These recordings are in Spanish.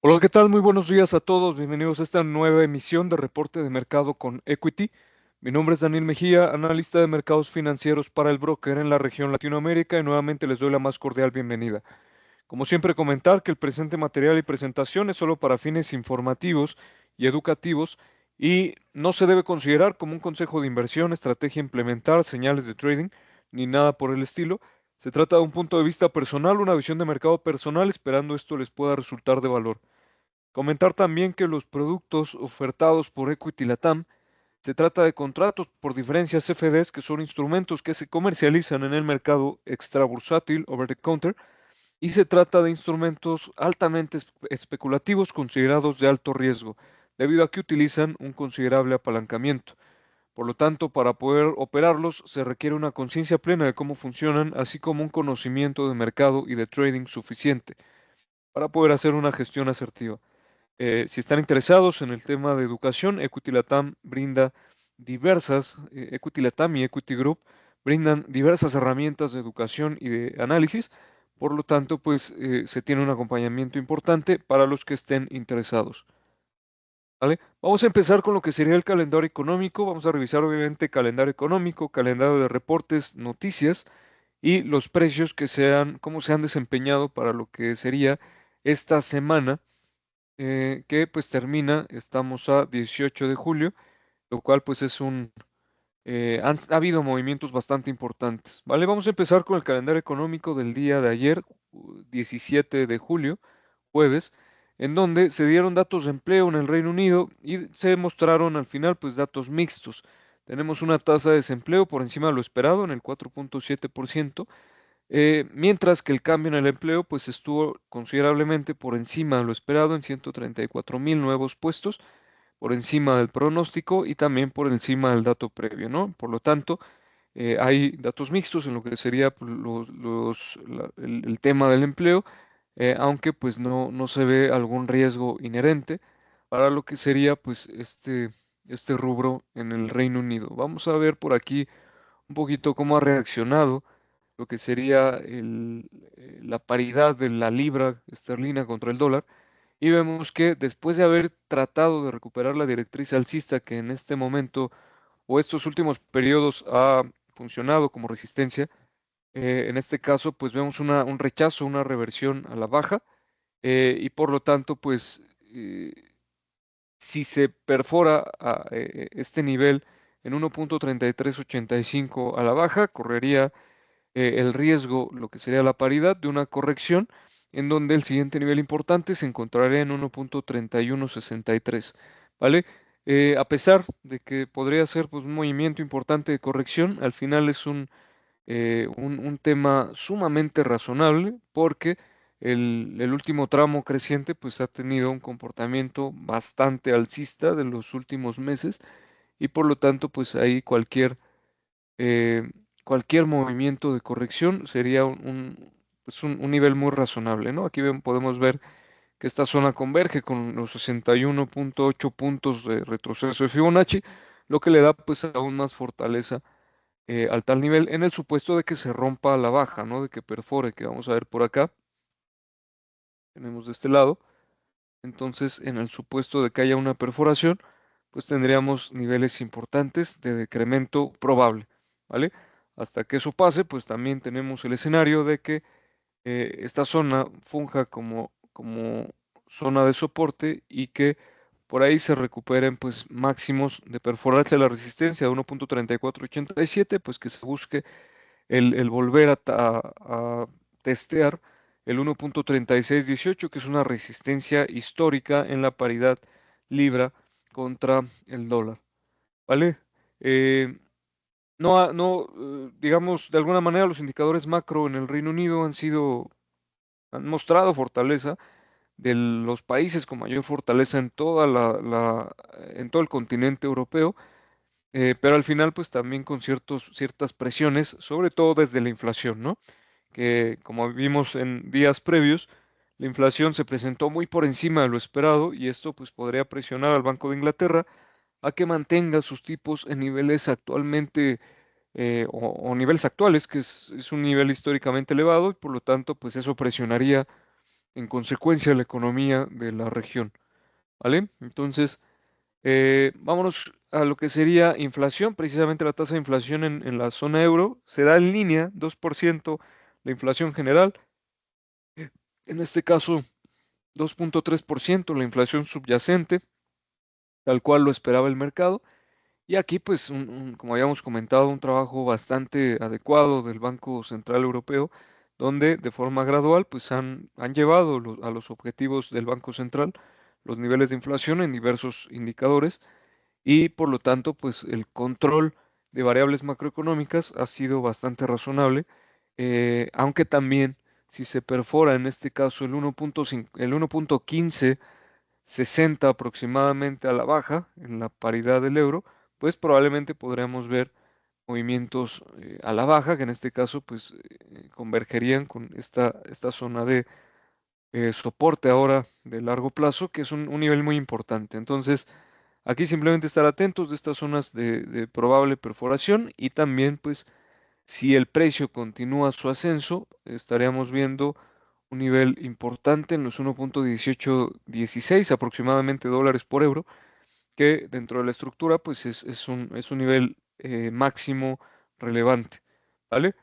Hola, ¿qué tal? Muy buenos días a todos. Bienvenidos a esta nueva emisión de Reporte de Mercado con Equity. Mi nombre es Daniel Mejía, analista de mercados financieros para el broker en la región Latinoamérica y nuevamente les doy la más cordial bienvenida. Como siempre, comentar que el presente material y presentación es solo para fines informativos y educativos y no se debe considerar como un consejo de inversión, estrategia a implementar, señales de trading, ni nada por el estilo. Se trata de un punto de vista personal, una visión de mercado personal, esperando esto les pueda resultar de valor. Comentar también que los productos ofertados por Equity Latam se trata de contratos por diferencias CFDs, que son instrumentos que se comercializan en el mercado extrabursátil over the counter, y se trata de instrumentos altamente especulativos considerados de alto riesgo, debido a que utilizan un considerable apalancamiento. Por lo tanto, para poder operarlos se requiere una conciencia plena de cómo funcionan, así como un conocimiento de mercado y de trading suficiente para poder hacer una gestión asertiva. Si están interesados en el tema de educación, Equity Latam brinda Equity Latam y Equity Group brindan diversas herramientas de educación y de análisis. Por lo tanto, pues se tiene un acompañamiento importante para los que estén interesados. ¿Vale? Vamos a empezar con lo que sería el calendario económico. Vamos a revisar obviamente calendario económico, calendario de reportes, noticias y los precios cómo se han desempeñado para lo que sería esta semana que pues termina, estamos a 18 de julio, lo cual pues ha habido movimientos bastante importantes, ¿vale? Vamos a empezar con el calendario económico del día de ayer, 17 de julio, jueves, en donde se dieron datos de empleo en el Reino Unido y se mostraron al final pues datos mixtos. Tenemos una tasa de desempleo por encima de lo esperado en el 4.7%, mientras que el cambio en el empleo pues estuvo considerablemente por encima de lo esperado en 134.000 nuevos puestos, por encima del pronóstico y también por encima del dato previo, ¿no? Por lo tanto, hay datos mixtos en lo que sería pues, el tema del empleo, aunque pues no se ve algún riesgo inherente para lo que sería pues este rubro en el Reino Unido. Vamos a ver por aquí un poquito cómo ha reaccionado lo que sería la paridad de la libra esterlina contra el dólar. Y vemos que después de haber tratado de recuperar la directriz alcista que en este momento o estos últimos periodos ha funcionado como resistencia, en este caso pues vemos un rechazo, una reversión a la baja, y por lo tanto pues si se perfora este nivel en 1.3385 a la baja, correría el riesgo, lo que sería la paridad de una corrección, en donde el siguiente nivel importante se encontraría en 1.3163, ¿vale? A pesar de que podría ser pues, un movimiento importante de corrección, al final es un tema sumamente razonable porque el último tramo creciente pues ha tenido un comportamiento bastante alcista de los últimos meses y por lo tanto pues ahí eh, cualquier movimiento de corrección sería pues, un nivel muy razonable, ¿no? Aquí podemos ver que esta zona converge con los 61.8 puntos de retroceso de Fibonacci, lo que le da pues aún más fortaleza al tal nivel en el supuesto de que se rompa a la baja, ¿no? De que perfore, que vamos a ver por acá, tenemos de este lado. Entonces, en el supuesto de que haya una perforación, pues tendríamos niveles importantes de decremento probable, ¿vale? Hasta que eso pase, pues también tenemos el escenario de que esta zona funja como zona de soporte y que por ahí se recuperen pues máximos de perforarse la resistencia de 1.3487, pues que se busque el volver a testear el 1.3618, que es una resistencia histórica en la paridad libra contra el dólar, ¿vale? Eh, digamos, de alguna manera los indicadores macro en el Reino Unido han mostrado fortaleza de los países con mayor fortaleza en en todo el continente europeo, pero al final pues también con ciertas presiones, sobre todo desde la inflación, ¿no? Que como vimos en días previos, la inflación se presentó muy por encima de lo esperado y esto pues podría presionar al Banco de Inglaterra a que mantenga sus tipos en niveles actualmente o niveles actuales, que es un nivel históricamente elevado y por lo tanto pues eso presionaría en consecuencia la economía de la región, ¿vale? Entonces, vámonos a lo que sería inflación. Precisamente la tasa de inflación en la zona euro se da en línea, 2% la inflación general. En este caso, 2,3% la inflación subyacente, tal cual lo esperaba el mercado. Y aquí, pues, como habíamos comentado, un trabajo bastante adecuado del Banco Central Europeo, donde de forma gradual, pues, han llevado a los objetivos del Banco Central los niveles de inflación en diversos indicadores y, por lo tanto, pues, el control de variables macroeconómicas ha sido bastante razonable, aunque también si se perfora en este caso el 1,5 el 1,1560 aproximadamente a la baja en la paridad del euro, pues probablemente podríamos ver movimientos a la baja, que en este caso pues convergerían con esta zona de soporte ahora de largo plazo, que es un nivel muy importante. Entonces, aquí simplemente estar atentos de estas zonas de probable perforación y también pues si el precio continúa su ascenso, estaríamos viendo un nivel importante en los 1,1816 aproximadamente dólares por euro, que dentro de la estructura pues es un nivel máximo relevante, ¿vale?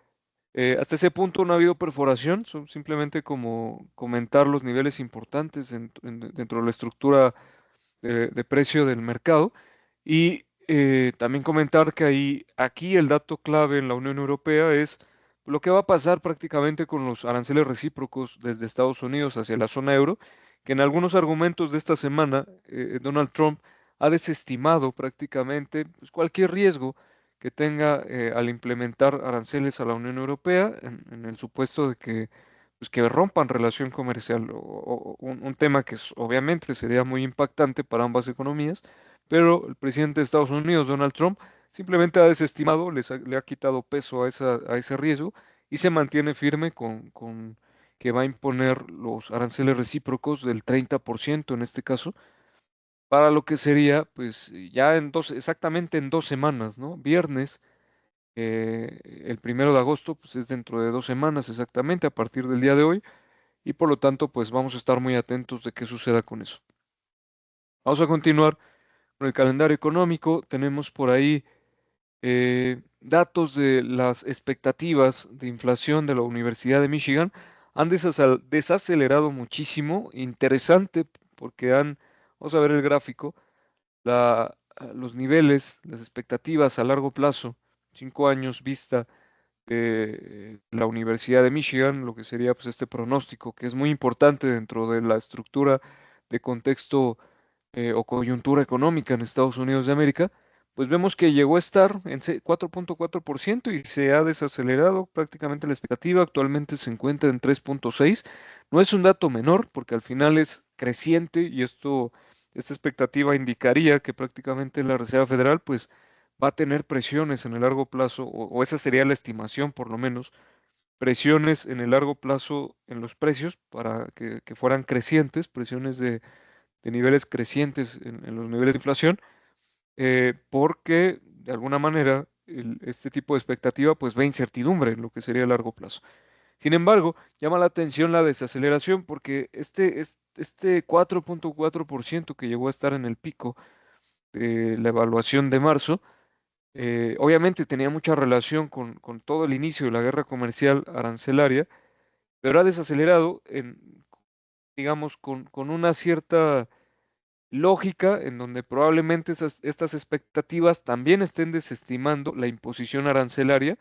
Hasta ese punto no ha habido perforación, son simplemente como comentar los niveles importantes dentro de la estructura de precio del mercado. Y también comentar que aquí el dato clave en la Unión Europea es lo que va a pasar prácticamente con los aranceles recíprocos desde Estados Unidos hacia la zona euro, que en algunos argumentos de esta semana Donald Trump ha desestimado prácticamente pues, cualquier riesgo que tenga al implementar aranceles a la Unión Europea en el supuesto de que pues que rompan relación comercial, o un tema que obviamente sería muy impactante para ambas economías, pero el presidente de Estados Unidos, Donald Trump, simplemente ha desestimado, le ha quitado peso a ese riesgo y se mantiene firme con que va a imponer los aranceles recíprocos del 30% en este caso, para lo que sería, pues ya exactamente en 2 semanas, ¿no? Viernes, el 1 de agosto, pues es dentro de 2 semanas exactamente, a partir del día de hoy y por lo tanto, pues vamos a estar muy atentos de qué suceda con eso. Vamos a continuar con el calendario económico. Tenemos por ahí datos de las expectativas de inflación de la Universidad de Michigan. Han desacelerado muchísimo. Interesante porque vamos a ver el gráfico, los niveles, las expectativas a largo plazo, 5 años vista la Universidad de Michigan, lo que sería pues este pronóstico, que es muy importante dentro de la estructura de contexto o coyuntura económica en Estados Unidos de América, pues vemos que llegó a estar en 4,4% y se ha desacelerado prácticamente la expectativa, actualmente se encuentra en 3,6. No es un dato menor porque al final es creciente y esta expectativa indicaría que prácticamente la Reserva Federal pues va a tener presiones en el largo plazo, o esa sería la estimación por lo menos, presiones en el largo plazo en los precios para que fueran crecientes, presiones de niveles crecientes en los niveles de inflación, porque de alguna manera este tipo de expectativa pues ve incertidumbre en lo que sería el largo plazo. Sin embargo, llama la atención la desaceleración porque este 4,4% que llegó a estar en el pico de la evaluación de marzo, obviamente tenía mucha relación con todo el inicio de la guerra comercial arancelaria, pero ha desacelerado digamos, con una cierta lógica en donde probablemente estas expectativas también estén desestimando la imposición arancelaria,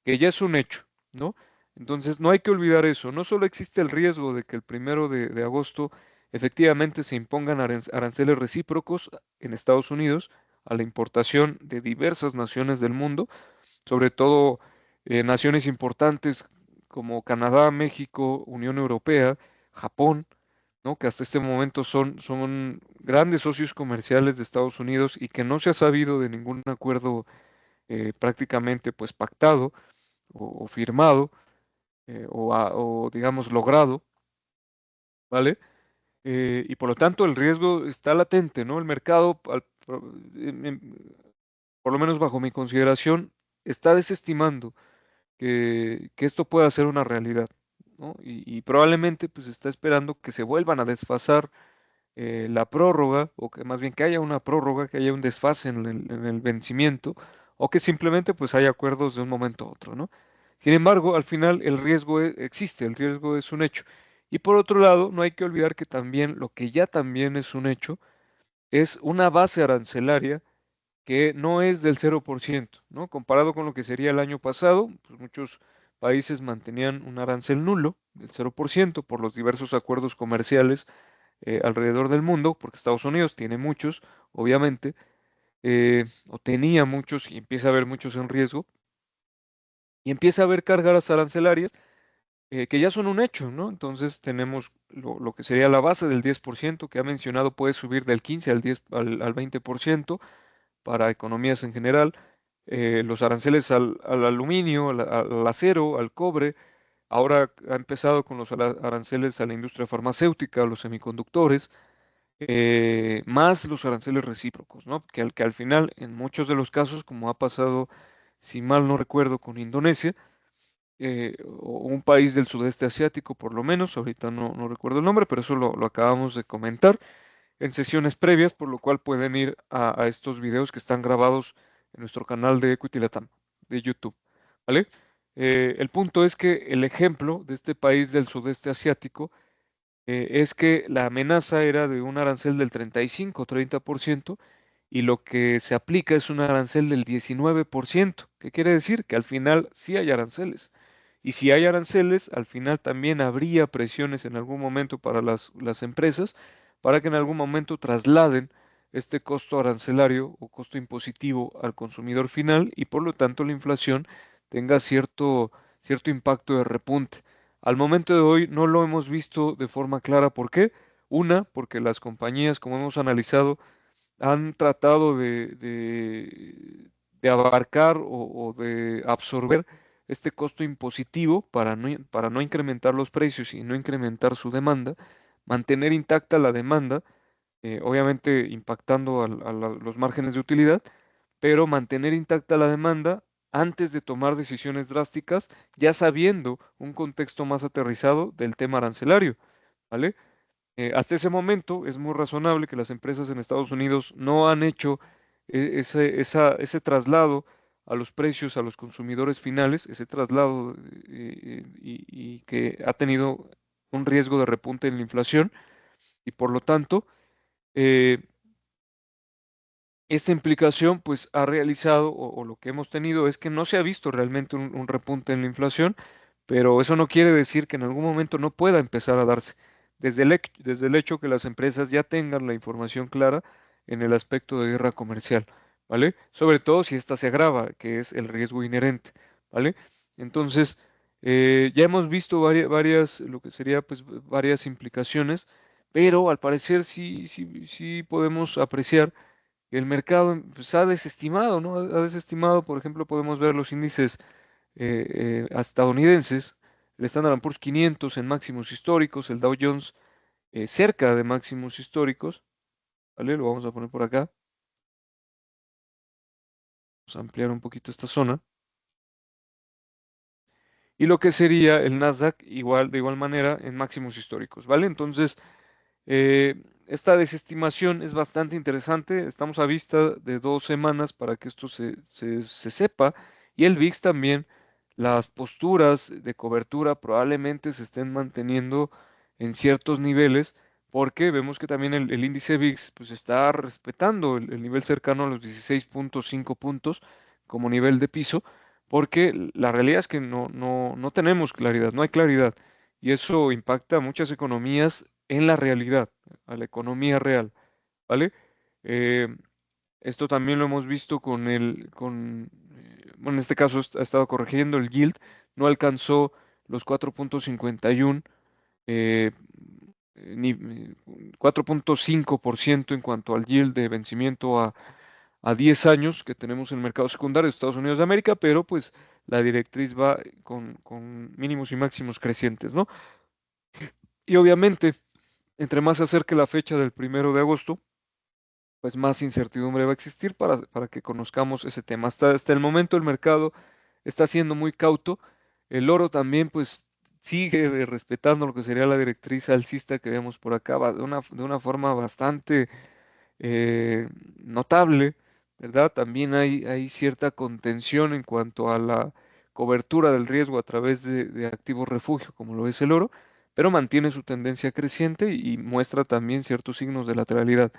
que ya es un hecho, ¿no? Entonces no hay que olvidar eso. No solo existe el riesgo de que el 1 de agosto efectivamente se impongan aranceles recíprocos en Estados Unidos a la importación de diversas naciones del mundo, sobre todo naciones importantes como Canadá, México, Unión Europea, Japón, ¿no? Que hasta este momento son grandes socios comerciales de Estados Unidos y que no se ha sabido de ningún acuerdo prácticamente pues pactado o firmado o digamos logrado, ¿vale? Y por lo tanto el riesgo está latente, ¿no? El mercado, por lo menos bajo mi consideración, está desestimando que esto pueda ser una realidad. ¿no? Y probablemente pues está esperando que se vuelvan a desfasar la prórroga, o que más bien que haya una prórroga, que haya un desfase en el vencimiento, o que simplemente pues haya acuerdos de un momento a otro, ¿no? Sin embargo, al final el riesgo existe, el riesgo es un hecho. Y por otro lado, no hay que olvidar que también lo que ya también es un hecho es una base arancelaria que no es del 0%, ¿no? Comparado con lo que sería el año pasado, pues muchos países mantenían un arancel nulo, del 0%, por los diversos acuerdos comerciales alrededor del mundo, porque Estados Unidos tiene muchos, obviamente, o tenía muchos y empieza a haber muchos en riesgo, y empieza a haber cargas arancelarias que ya son un hecho, ¿no? Entonces tenemos lo que sería la base del 10% que ha mencionado puede subir del 15 al 10 al 20% para economías en general, los aranceles al aluminio, al acero, al cobre. Ahora ha empezado con los aranceles a la industria farmacéutica, a los semiconductores, más los aranceles recíprocos, ¿no? Que al final, en muchos de los casos, como ha pasado, si mal no recuerdo, con Indonesia, o un país del sudeste asiático, por lo menos, ahorita no recuerdo el nombre, pero eso lo acabamos de comentar en sesiones previas, por lo cual pueden ir a estos videos que están grabados en nuestro canal de Equity Latam de YouTube, ¿vale? El punto es que el ejemplo de este país del sudeste asiático es que la amenaza era de un arancel del 35-30% y lo que se aplica es un arancel del 19%. ¿Qué quiere decir? Que al final sí hay aranceles. Y si hay aranceles, al final también habría presiones en algún momento para las empresas para que en algún momento trasladen este costo arancelario o costo impositivo al consumidor final y por lo tanto la inflación tenga cierto impacto de repunte. Al momento de hoy no lo hemos visto de forma clara. ¿Por qué? Una, porque las compañías, como hemos analizado, han tratado de abarcar o de absorber este costo impositivo para no incrementar los precios y no incrementar su demanda, mantener intacta la demanda, obviamente impactando los márgenes de utilidad, pero mantener intacta la demanda antes de tomar decisiones drásticas, ya sabiendo un contexto más aterrizado del tema arancelario, ¿vale? Hasta ese momento es muy razonable que las empresas en Estados Unidos no han hecho ese traslado a los precios, a los consumidores finales, ese traslado y que ha tenido un riesgo de repunte en la inflación y por lo tanto eh, esta implicación pues ha realizado o lo que hemos tenido es que no se ha visto realmente un repunte en la inflación, pero eso no quiere decir que en algún momento no pueda empezar a darse. Desde el hecho que las empresas ya tengan la información clara en el aspecto de guerra comercial, ¿vale? Sobre todo si ésta se agrava, que es el riesgo inherente, ¿vale? Entonces, ya hemos visto lo que sería pues varias implicaciones, pero al parecer sí podemos apreciar el mercado pues, ha desestimado, ¿no? Ha desestimado, por ejemplo, podemos ver los índices estadounidenses, el Standard and Poor's 500 en máximos históricos, el Dow Jones cerca de máximos históricos, ¿vale? Lo vamos a poner por acá, vamos a ampliar un poquito esta zona. Y lo que sería el Nasdaq, de igual manera, en máximos históricos, ¿vale? Entonces, esta desestimación es bastante interesante. Estamos a vista de 2 semanas para que esto se sepa. Y el VIX también, las posturas de cobertura probablemente se estén manteniendo en ciertos niveles, porque vemos que también el índice VIX pues, está respetando el nivel cercano a los 16.5 puntos como nivel de piso, porque la realidad es que no tenemos claridad, no hay claridad. Y eso impacta a muchas economías en la realidad, a la economía real, ¿vale? Eh, Esto también lo hemos visto bueno, en este caso ha estado corrigiendo el yield, no alcanzó los 4.51, eh, ni 4.5% en cuanto al yield de vencimiento a 10 años que tenemos en el mercado secundario de Estados Unidos de América, pero pues la directriz va con mínimos y máximos crecientes, ¿no? Y obviamente, entre más se acerque la fecha del 1 de agosto, pues más incertidumbre va a existir para que conozcamos ese tema. Hasta el momento el mercado está siendo muy cauto. El oro también, pues, sigue respetando lo que sería la directriz alcista que vemos por acá, de una forma bastante eh, notable, ¿verdad? También hay cierta contención en cuanto a la cobertura del riesgo a través de activos refugio, como lo es el oro, pero mantiene su tendencia creciente y muestra también ciertos signos de lateralidad,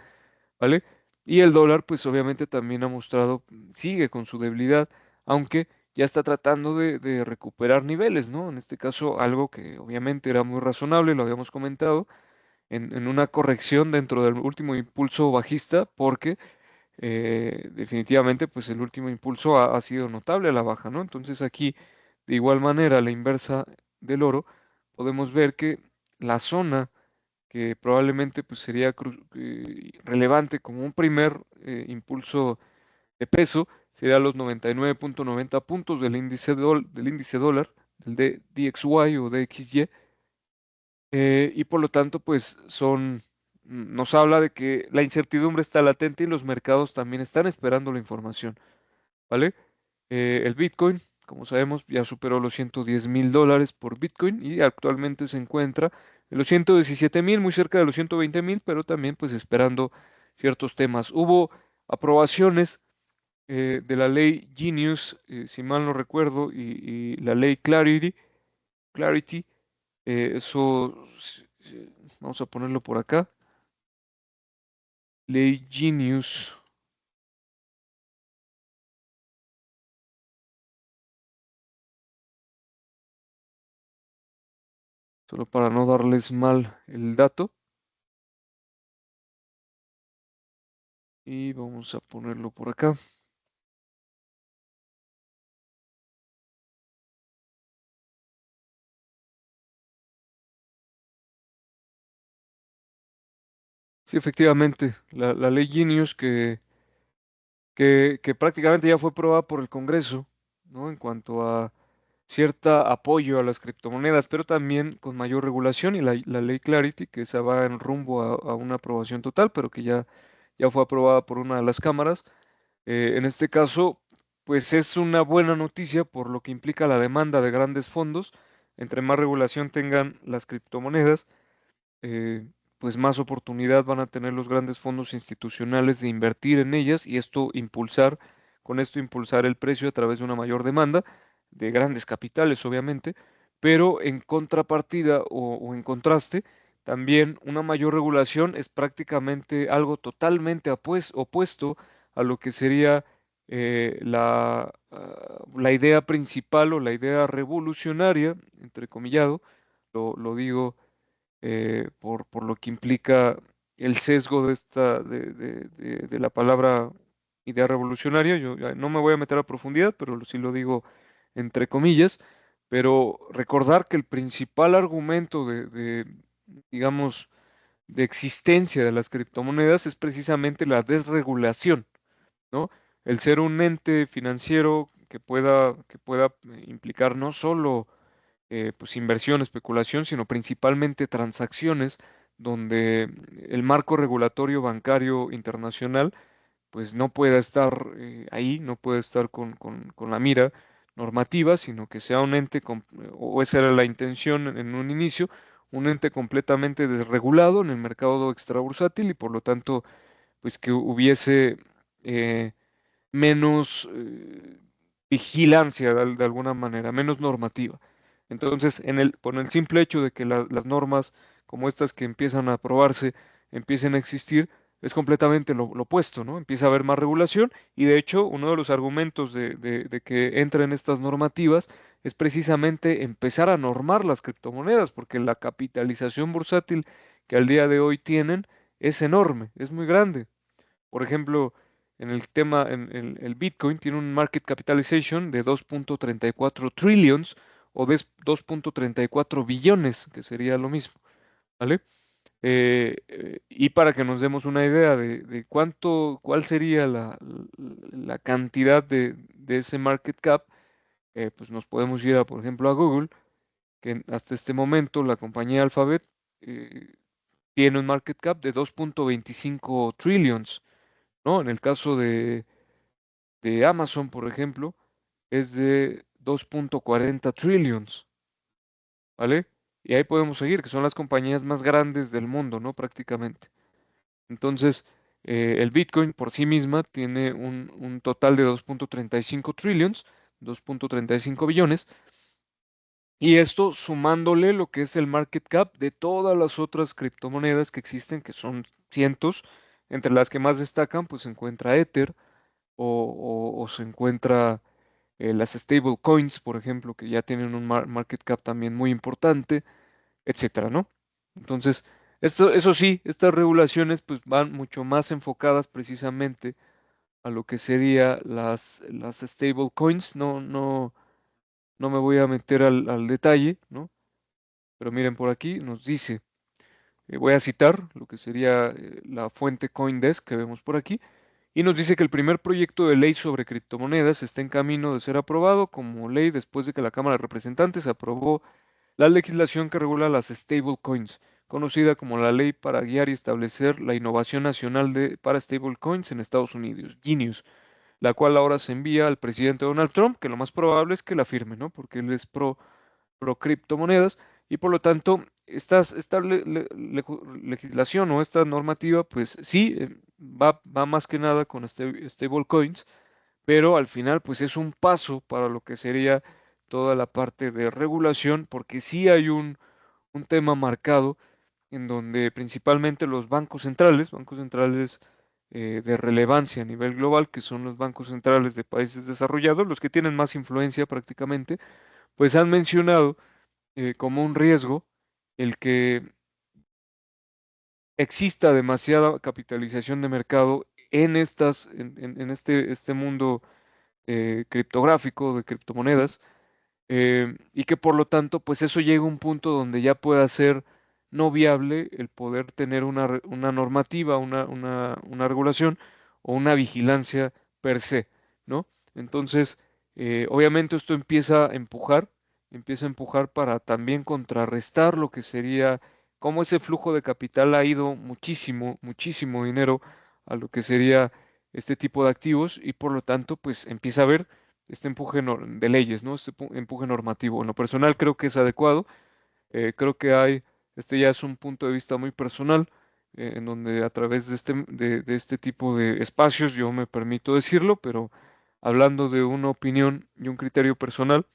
¿vale? Y el dólar, pues obviamente también ha mostrado, sigue con su debilidad, aunque ya está tratando de recuperar niveles, ¿no? En este caso, algo que obviamente era muy razonable, lo habíamos comentado, en una corrección dentro del último impulso bajista, porque definitivamente, pues el último impulso ha sido notable a la baja, ¿no? Entonces aquí, de igual manera, a la inversa del oro, podemos ver que la zona que probablemente pues sería relevante como un primer impulso de peso, sería los 99.90 puntos del índice, del índice dólar, del DXY o DXY, y por lo tanto pues nos habla de que la incertidumbre está latente y los mercados también están esperando la información, ¿vale? El Bitcoin, como sabemos, ya superó los $110,000 por Bitcoin y actualmente se encuentra en los 117,000, muy cerca de los 120,000, pero también pues esperando ciertos temas. Hubo aprobaciones de la ley Genius, si mal no recuerdo, y la ley Clarity, eso, vamos a ponerlo por acá, ley Genius, solo para no darles mal el dato, y vamos a ponerlo por acá. Sí, efectivamente, la ley Genius que prácticamente ya fue aprobada por el Congreso, ¿no? En cuanto a cierta apoyo a las criptomonedas, pero también con mayor regulación y la ley Clarity, que esa va en rumbo a una aprobación total, pero que ya fue aprobada por una de las cámaras. En este caso, pues es una buena noticia por lo que implica la demanda de grandes fondos. Entre más regulación tengan las criptomonedas, eh, pues más oportunidad van a tener los grandes fondos institucionales de invertir en ellas y con esto impulsar el precio a través de una mayor demanda de grandes capitales, obviamente, pero en contrapartida o en contraste, también una mayor regulación es prácticamente algo totalmente opuesto a lo que sería la idea principal o la idea revolucionaria, entrecomillado, lo digo por lo que implica el sesgo de de la palabra idea revolucionaria. Yo ya no me voy a meter a profundidad, pero sí lo digo entre comillas, pero recordar que el principal argumento digamos, de existencia de las criptomonedas es precisamente la desregulación, ¿no? El ser un ente financiero que pueda implicar no solo pues inversión, especulación, sino principalmente transacciones donde el marco regulatorio bancario internacional pues no pueda estar ahí, no puede estar con la mira normativa, sino que sea un ente, o esa era la intención en un inicio, un ente completamente desregulado en el mercado extrabursátil y por lo tanto pues que hubiese eh, menos vigilancia de alguna manera, menos normativa. Entonces, con el simple hecho de que las normas como estas que empiezan a aprobarse empiecen a existir, es completamente lo opuesto, ¿no? Empieza a haber más regulación y de hecho uno de los argumentos de que entren estas normativas es precisamente empezar a normar las criptomonedas, porque la capitalización bursátil que al día de hoy tienen es enorme, es muy grande. Por ejemplo, en el tema, el Bitcoin tiene un market capitalization de 2.34 trillions o de 2.34 billones, que sería lo mismo, ¿vale? Y para que nos demos una idea de cuál sería la cantidad de ese market cap, pues nos podemos ir por ejemplo, a Google, que hasta este momento la compañía Alphabet eh, tiene un market cap de 2.25 trillions, ¿no? En el caso de Amazon, por ejemplo, es de 2.40 trillions. ¿vale? Y ahí podemos seguir, que son las compañías más grandes del mundo, ¿no? Prácticamente. Entonces, el Bitcoin por sí misma tiene un total de 2.35 trillions, 2.35 billones, y esto sumándole lo que es el market cap de todas las otras criptomonedas que existen, que son cientos, entre las que más destacan, pues se encuentra Ether o se encuentra las stable coins, por ejemplo, que ya tienen un market cap también muy importante, etcétera, ¿no? Entonces, eso sí, estas regulaciones pues van mucho más enfocadas precisamente a lo que sería las stable coins. No me voy a meter al detalle, ¿no? Pero miren por aquí, nos dice, voy a citar lo que sería la fuente CoinDesk que vemos por aquí, y nos dice que el primer proyecto de ley sobre criptomonedas está en camino de ser aprobado como ley después de que la Cámara de Representantes aprobó la legislación que regula las stablecoins, conocida como la Ley para guiar y establecer la innovación nacional para stablecoins en Estados Unidos, Genius, la cual ahora se envía al presidente Donald Trump, que lo más probable es que la firme, ¿no? Porque él es pro criptomonedas y por lo tanto esta legislación o esta normativa, pues sí, va más que nada con stablecoins, pero al final pues es un paso para lo que sería toda la parte de regulación, porque sí hay un tema marcado en donde principalmente los bancos centrales de relevancia a nivel global, que son los bancos centrales de países desarrollados, los que tienen más influencia prácticamente, pues han mencionado como un riesgo el que exista demasiada capitalización de mercado en en este mundo criptográfico de criptomonedas, y que por lo tanto, pues eso llega a un punto donde ya pueda ser no viable el poder tener una normativa, una regulación o una vigilancia per se, ¿no? Entonces, obviamente esto empieza a empujar para también contrarrestar lo que sería cómo ese flujo de capital ha ido muchísimo, muchísimo dinero a lo que sería este tipo de activos y por lo tanto, pues empieza a haber este empuje de leyes, ¿no? Este empuje normativo. En lo personal creo que es adecuado. Creo que este ya es un punto de vista muy personal, en donde a través de este tipo de espacios yo me permito decirlo, pero hablando de una opinión y un criterio personal,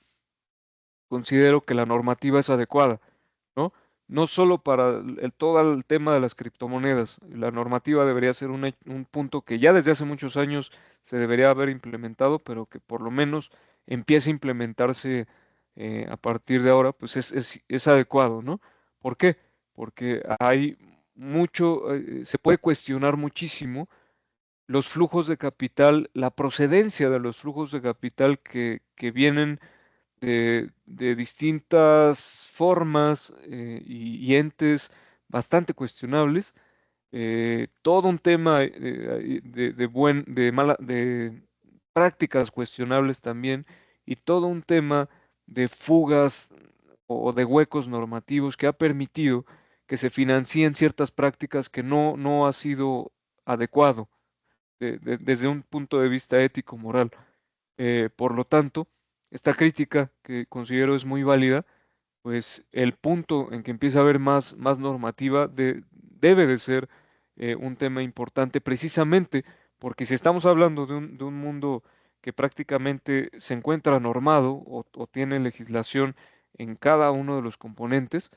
considero que la normativa es adecuada, ¿no? No solo para todo el tema de las criptomonedas. La normativa debería ser un punto que ya desde hace muchos años se debería haber implementado, pero que por lo menos empiece a implementarse a partir de ahora, pues es adecuado, ¿no? ¿Por qué? Porque hay se puede cuestionar muchísimo los flujos de capital, la procedencia de los flujos de capital que vienen de distintas formas y entes bastante cuestionables, todo un tema de prácticas cuestionables también y todo un tema de fugas o de huecos normativos que ha permitido que se financien ciertas prácticas que no ha sido adecuado desde un punto de vista ético moral. Por lo tanto, esta crítica que considero es muy válida, pues el punto en que empieza a haber más normativa debe de ser un tema importante precisamente porque si estamos hablando de un mundo que prácticamente se encuentra normado o tiene legislación en cada uno de los componentes,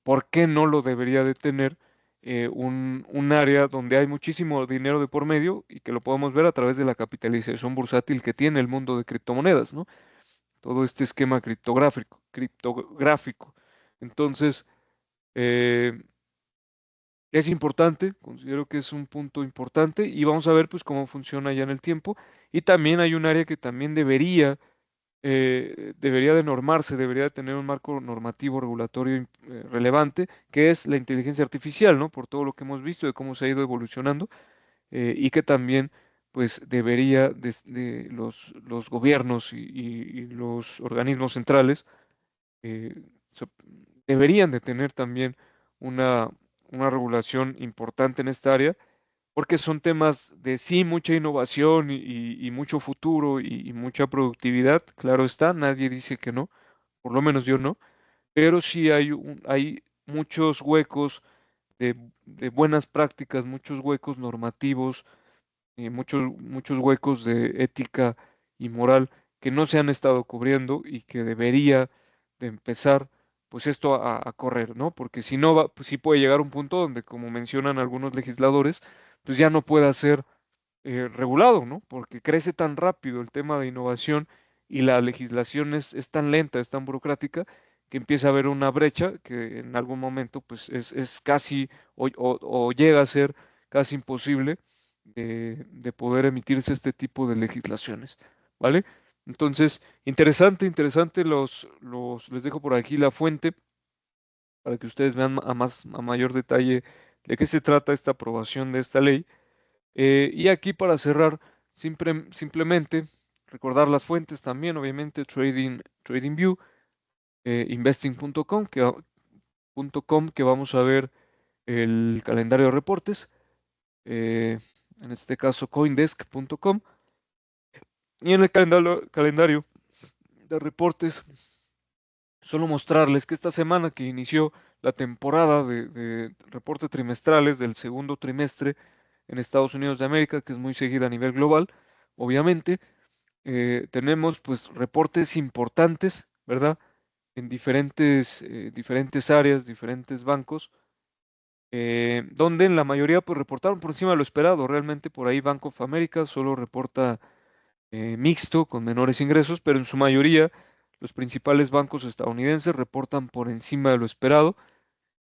¿por qué no lo debería de tener un área donde hay muchísimo dinero de por medio y que lo podemos ver a través de la capitalización bursátil que tiene el mundo de criptomonedas, ¿no? Todo este esquema criptográfico. Entonces, eh, es importante, considero que es un punto importante y vamos a ver pues cómo funciona ya en el tiempo. Y también hay un área que también debería de normarse, debería de tener un marco normativo regulatorio relevante, que es la inteligencia artificial, ¿no? Por todo lo que hemos visto de cómo se ha ido evolucionando y que también pues debería de los gobiernos y los organismos centrales eh, so- deberían de tener también una, una regulación importante en esta área, porque son temas de sí mucha innovación y mucho futuro y mucha productividad, claro está, nadie dice que no, por lo menos yo no, pero sí hay muchos huecos de buenas prácticas, muchos huecos normativos, muchos huecos de ética y moral que no se han estado cubriendo y que debería de empezar pues esto a correr, ¿no? Porque si no va, pues sí puede llegar un punto donde, como mencionan algunos legisladores, pues ya no pueda ser regulado, ¿no? Porque crece tan rápido el tema de innovación y la legislación es tan lenta, es tan burocrática, que empieza a haber una brecha que en algún momento pues es casi o llega a ser casi imposible de poder emitirse este tipo de legislaciones, ¿vale? Entonces, interesante les dejo por aquí la fuente para que ustedes vean a mayor detalle de qué se trata esta aprobación de esta ley. Y aquí para cerrar, simplemente recordar las fuentes también, obviamente, TradingView, investing.com, que vamos a ver el calendario de reportes, eh, en este caso coindesk.com, y en el calendario de reportes, solo mostrarles que esta semana que inició la temporada de reportes trimestrales del segundo trimestre en Estados Unidos de América, que es muy seguida a nivel global, obviamente, tenemos pues reportes importantes, ¿verdad? En diferentes áreas, diferentes bancos, donde en la mayoría pues reportaron por encima de lo esperado. Realmente por ahí Bank of America solo reporta mixto, con menores ingresos, pero en su mayoría los principales bancos estadounidenses reportan por encima de lo esperado.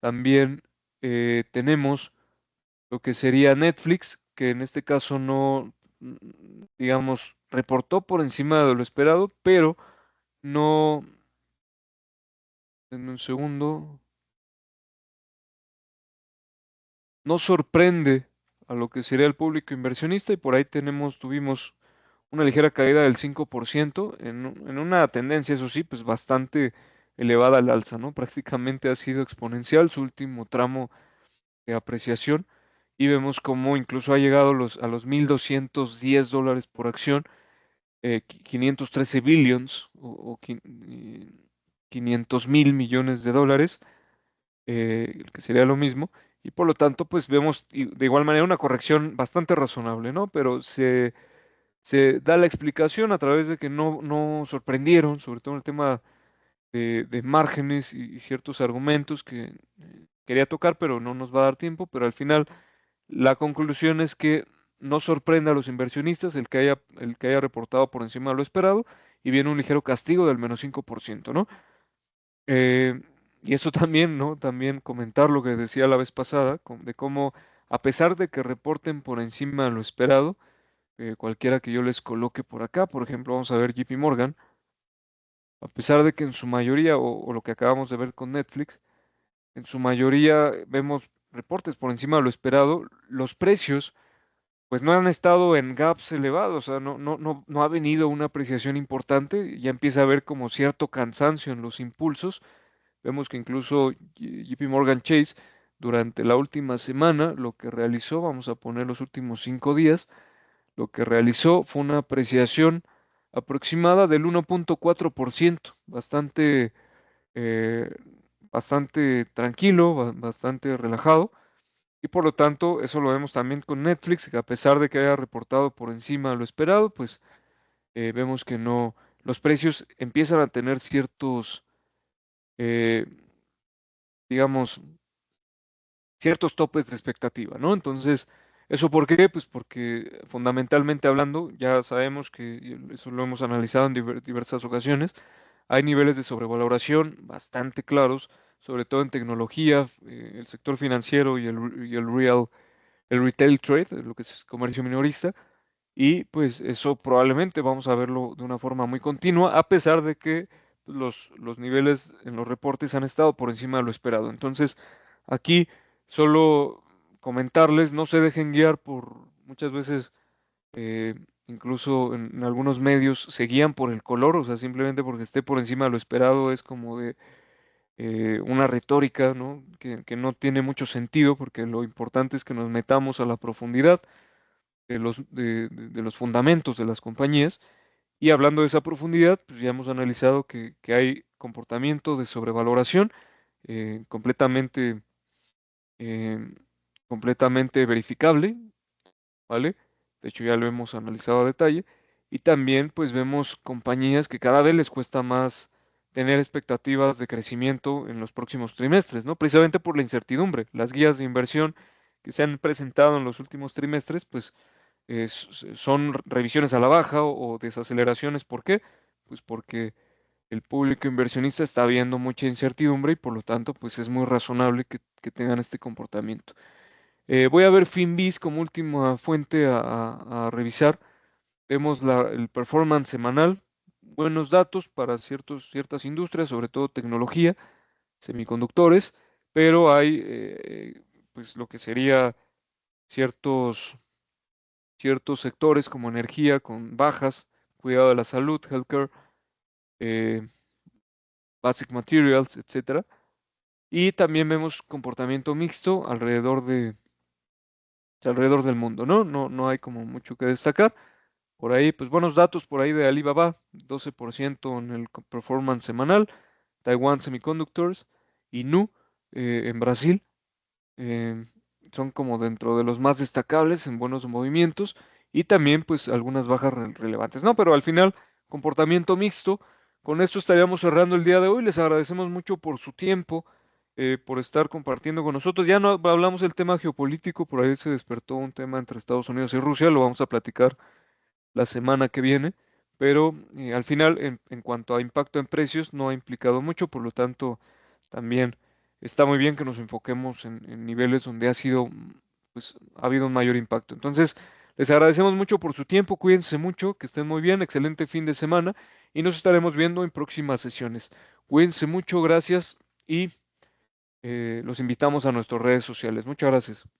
También tenemos lo que sería Netflix, que en este caso no, digamos, reportó por encima de lo esperado, pero no, en un segundo, no sorprende a lo que sería el público inversionista y por ahí tuvimos una ligera caída del 5% en una tendencia, eso sí, pues bastante elevada al alza, ¿no? Prácticamente ha sido exponencial su último tramo de apreciación y vemos cómo incluso ha llegado a los $1,210 por acción, 513 billions o 500,000 millones de dólares, que sería lo mismo, y por lo tanto, pues vemos de igual manera una corrección bastante razonable, ¿no? Pero se da la explicación a través de que no sorprendieron, sobre todo en el tema de márgenes y ciertos argumentos que quería tocar, pero no nos va a dar tiempo, pero al final la conclusión es que no sorprende a los inversionistas el que haya reportado por encima de lo esperado y viene un ligero castigo del -5%, ¿no? Eh, y eso también, ¿no? También comentar lo que decía la vez pasada, de cómo a pesar de que reporten por encima de lo esperado, cualquiera que yo les coloque por acá, por ejemplo, vamos a ver JP Morgan, a pesar de que en su mayoría, o lo que acabamos de ver con Netflix, en su mayoría vemos reportes por encima de lo esperado, los precios pues no han estado en gaps elevados, o sea, no ha venido una apreciación importante, ya empieza a haber como cierto cansancio en los impulsos. Vemos que incluso JP Morgan Chase durante la última semana lo que realizó, vamos a poner los últimos 5 días, lo que realizó fue una apreciación aproximada del 1,4%, eh, bastante tranquilo, bastante relajado. Y por lo tanto, eso lo vemos también con Netflix, que a pesar de que haya reportado por encima de lo esperado, pues vemos que no, los precios empiezan a tener ciertos, eh, digamos, ciertos topes de expectativa, ¿no? Entonces, ¿eso por qué? Pues porque fundamentalmente hablando, ya sabemos que y eso lo hemos analizado en diversas ocasiones, hay niveles de sobrevaloración bastante claros, sobre todo en tecnología, el sector financiero el retail trade, lo que es comercio minorista, y pues eso probablemente vamos a verlo de una forma muy continua, a pesar de que los niveles en los reportes han estado por encima de lo esperado. Entonces, aquí solo comentarles, no se dejen guiar por muchas veces, eh, incluso en algunos medios se guían por el color, o sea, simplemente porque esté por encima de lo esperado es como de una retórica, ¿no? Que no tiene mucho sentido, porque lo importante es que nos metamos a la profundidad de los fundamentos de las compañías Y hablando de esa profundidad, pues ya hemos analizado que hay comportamiento de sobrevaloración completamente, eh, completamente verificable, ¿vale? De hecho, ya lo hemos analizado a detalle. Y también, pues vemos compañías que cada vez les cuesta más tener expectativas de crecimiento en los próximos trimestres, ¿no? Precisamente por la incertidumbre. Las guías de inversión que se han presentado en los últimos trimestres, pues son revisiones a la baja o desaceleraciones. ¿Por qué? Pues porque el público inversionista está viendo mucha incertidumbre y por lo tanto, pues es muy razonable que tengan este comportamiento. Voy a ver Finviz como última fuente a revisar. Vemos el performance semanal, buenos datos para ciertas industrias, sobre todo tecnología, semiconductores, pero hay pues lo que sería ciertos, ciertos sectores como energía con bajas, cuidado de la salud, healthcare, eh, basic materials, etcétera. Y también vemos comportamiento mixto alrededor del mundo, ¿no? No hay como mucho que destacar. Por ahí, pues buenos datos por ahí de Alibaba, 12% en el performance semanal, Taiwan Semiconductors y Nu en Brasil, eh, son como dentro de los más destacables en buenos movimientos y también pues algunas bajas relevantes, ¿no? Pero al final, comportamiento mixto. Con esto estaríamos cerrando el día de hoy. Les agradecemos mucho por su tiempo, por estar compartiendo con nosotros. Ya no hablamos del tema geopolítico, por ahí se despertó un tema entre Estados Unidos y Rusia, lo vamos a platicar la semana que viene, pero al final, en cuanto a impacto en precios, no ha implicado mucho, por lo tanto, también está muy bien que nos enfoquemos en niveles donde ha sido, pues, ha habido un mayor impacto. Entonces, les agradecemos mucho por su tiempo, cuídense mucho, que estén muy bien, excelente fin de semana y nos estaremos viendo en próximas sesiones. Cuídense mucho, gracias y los invitamos a nuestras redes sociales. Muchas gracias.